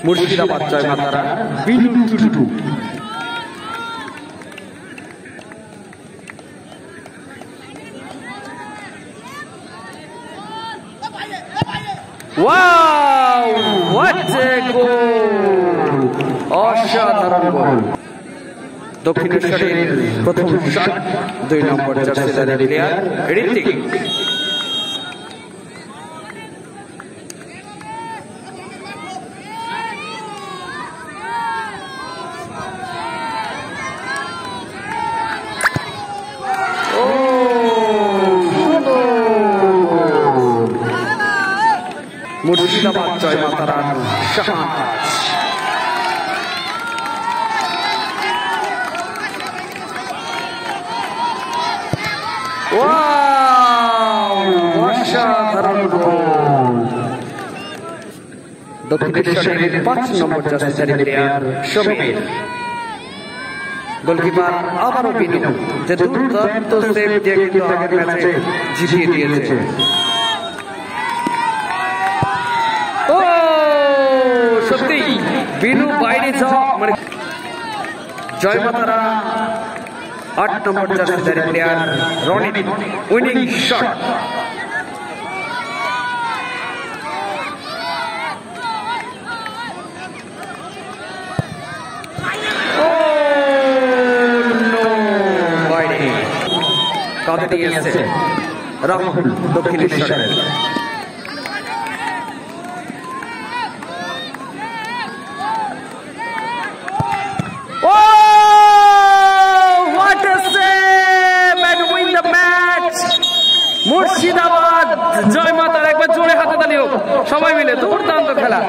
মুর্শিদাবাদ জয় মাতারা Binu Tutu. Wow! What a goal! অসাধারণ গোল। দক্ষিণেশ্বরের প্রথম শট 2 নম্বর জার্সিধারী প্লেয়ার ঋত্বিক। মুর্শিদাবাদ জয় মাতারা শাহনাজ। অসাধারণ গোল। দক্ষিণেশ্বরের 5 নম্বর জার্সিধারী প্লেয়ার সমীর। গোলকিপার আবারও বিনু, যে দুর্দান্ত সেভ দিয়ে কিন্তু আগের ম্যাচে জিতিয়ে দিয়েছে। সত্যি বিনু বাইরে যাওয়া মানে জয় মাতারা 8 নম্বর জার্সিধারী প্লেয়ার রনি উইনিং শট। বাইরে কাঁধে নিয়ে এসেছে রাহুল দক্ষিণেশ্বরের। মুর্শিদাবাদ জয় মাতার একবার জোরে হাতে তালি হোক সবাই মিলে, দুর্দান্ত খেলা।